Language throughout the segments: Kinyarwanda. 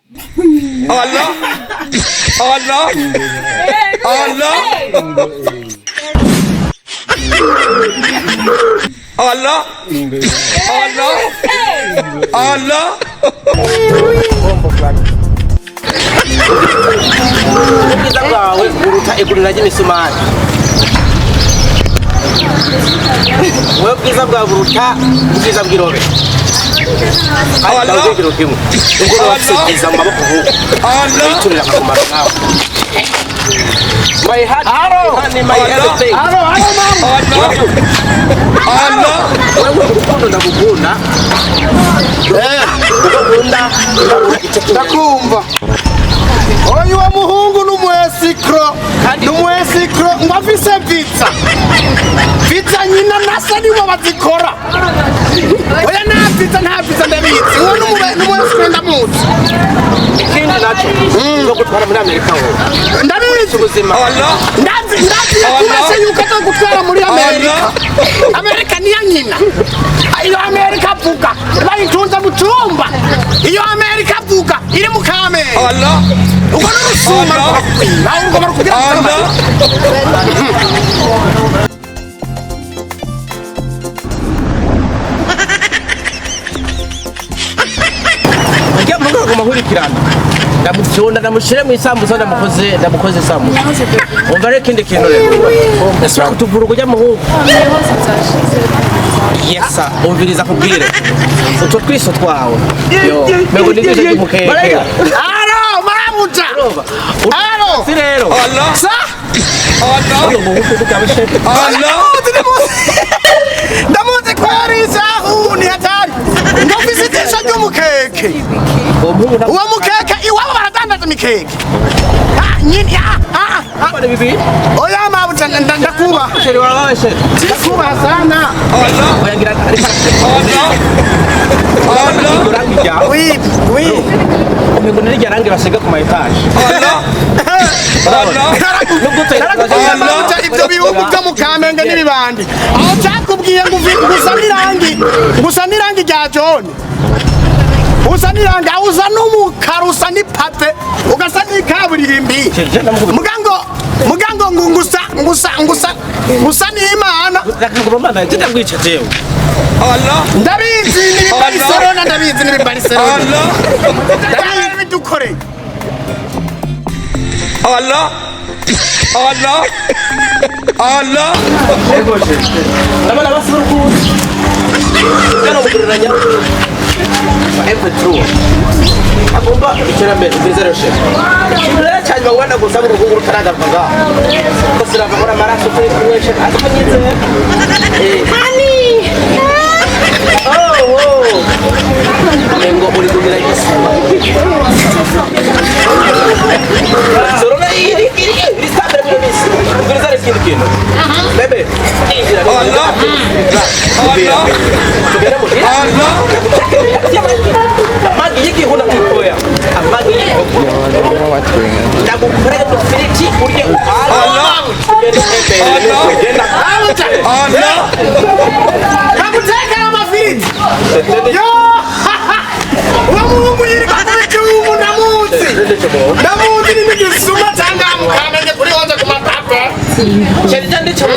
Allah. Allah. Allah. Allah. Allah. Allah. Kita gawe buruta iburu lagi misumari. Wewe kiza bwa buruta kiza bwirobe. Allah kirokimu. Ngo wasikiza maboko vuba. Allah turira kumara nawe. My heart, honey, my everything. Allah. Wewe urukundo ndagukunda. Ndagukunda. Ndakumva. Oyu wa muhungu numwesikro. Numwesikro ngafise pizza. Pizza nyina nasa nibo bazikora. Oya nta pizza ndabizi. Uwo numwesikro ndamuzi. Ikindi nacho. Ngo gutwara muri Amerika ho. Ndabizi ubuzima. Ndazi kurase yuko atagutwara muri Amerika. Amerika ni ya nyina. Iyo Amerika vuga bayitunza mu cyumba. Iyo Amerika vuga iri mu Kamamare. Allah. Uko n'urusuma rwakwiba urwo barukubwira Allah. Ajya mu rwego mahurikirana. Ndamucyonda ndamushire mu isambuza ndamukoze samu. Umva reke kindi kintu rero. Ese kutuvura kujya muhugu. Yesa, umviriza kubwire. Utwo twiso twawe. Yo, mego nigeze kumukeke. Alo, maramuta. Alo. Sirero. Allah. Sa. Allah. Allah. Ndamuze kwariza ni hatari. Ndofisitisha ry'umukeke. Uwo mukeke iwabo baradandaza imikeke. Nyini oya mabuta ndakuba. Sheri wala sheri. Ndakuba sana. Allah. Oyangira Allah. Allah. Oui. Mego nirya rangi basiga ku etage. Allah. Allah. Allah. Ibyo bihugu byo mu Kamenge n'ibibandi. Aho cyakubwiye ngo gusa nirangi rya John. Usa nirangi uza n'umukara usa n'ipate ugasa n'ikaburimbi. Mugango ngusa n'Imana. Rakangurumana ndakwica jewe. Allah. Ndabizi ni Barcelona ndabizi ni Barcelona. Allah. Ndabizi bidukore. Allah. Allah. Allah. Ndabona basuru ku. Kana ukuranya. Every true. Agomba iterambere bizero she. Shimira cyane bagwanda gusa mu karaga baga. Basira bagora maraso kweshe atanyeze. Honey. Oh. Ngo uri kugira iki? Sorona iri stabile bebis. Bizero kintu. Bebe. Allah. Allah. Allah. Amagi yiki huna kukoya. Amagi yiki. Ndagukorera tufiriti urye Allah. Allah. Kabuteka amafiriti. Yo! Uwo muhungu yirika kuri cyumu ndamuzi ni n'igisuma cyangwa Kamenge kuri onze ku mapapa. Cyari cyane cyo.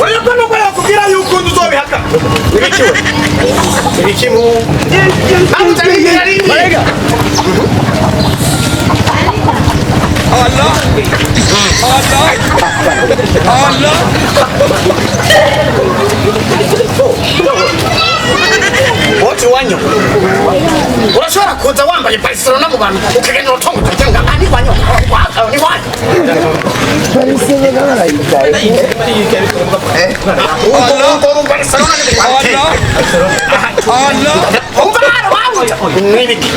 Oya kono ko yakubwira yuko uzobihaka. Ibikimu. Barega. Allah. Allah. Allah. Wote wanyo. Urashobora kuza wambaye Barcelona mu bantu ukagenda utongo cyangwa ani wanyo. Ni wanyo. Allah. Allah. Umbara wamuta. Nibiki.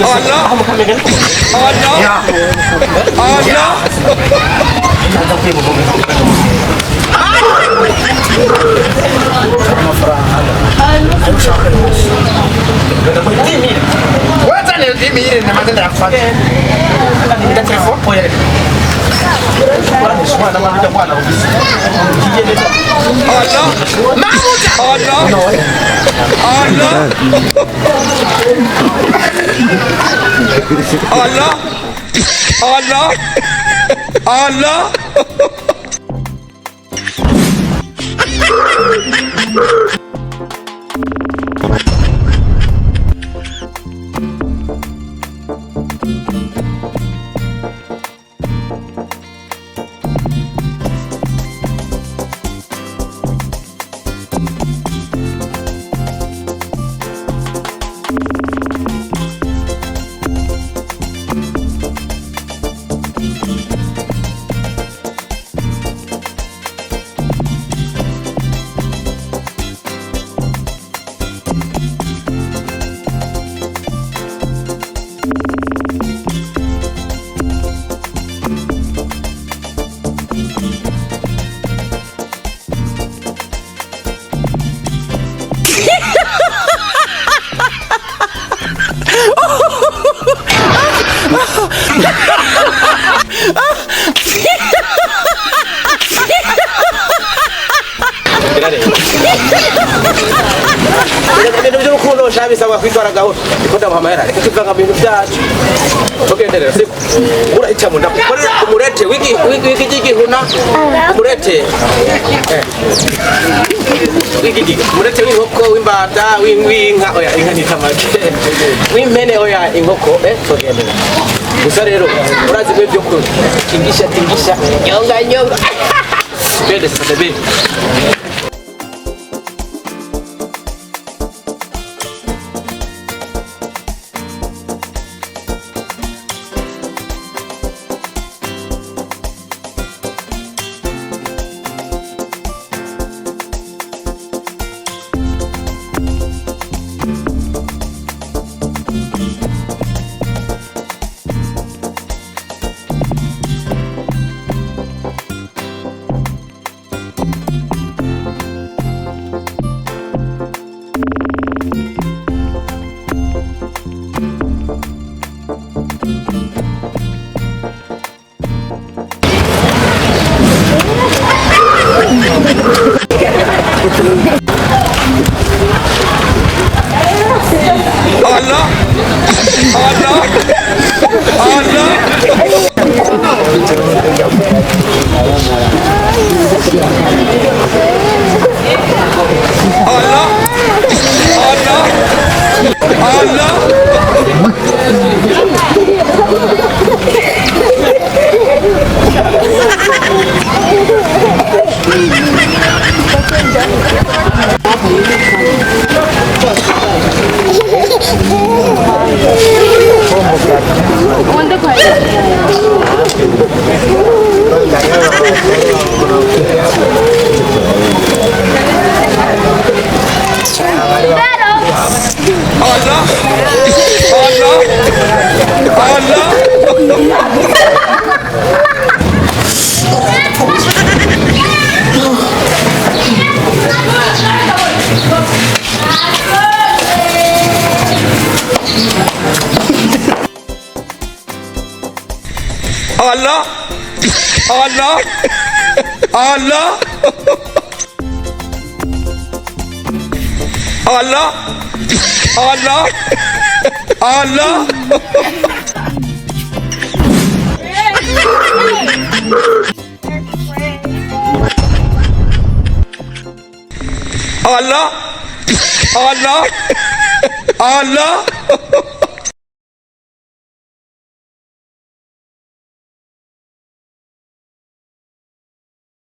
Allah. Allah. Allah. Wata ne dimire na magana afanye. Nda telefone poye. mwana mwana mwana Allah. Allah. Allah. Allah. Allah. ibintu by'urukundo bisaba kwitwaragaho ikunda muhamahera reka kivanga mu bintu byacu tugenderera siko urahitamo ndakukorera umurete w'igihuna umurete umurete w'inkoko w'imbata w'inka oya inka ni tamake w'impene oya inkoko tugenderera gusa rero urazi ko ibyo tingisha nyonga bende sasa bende Allah. Allah. Allah. Allah. Allah. Allah. Allah. Allah. Allah. Allah. Allah. Allah. Allah. Allah. Allah.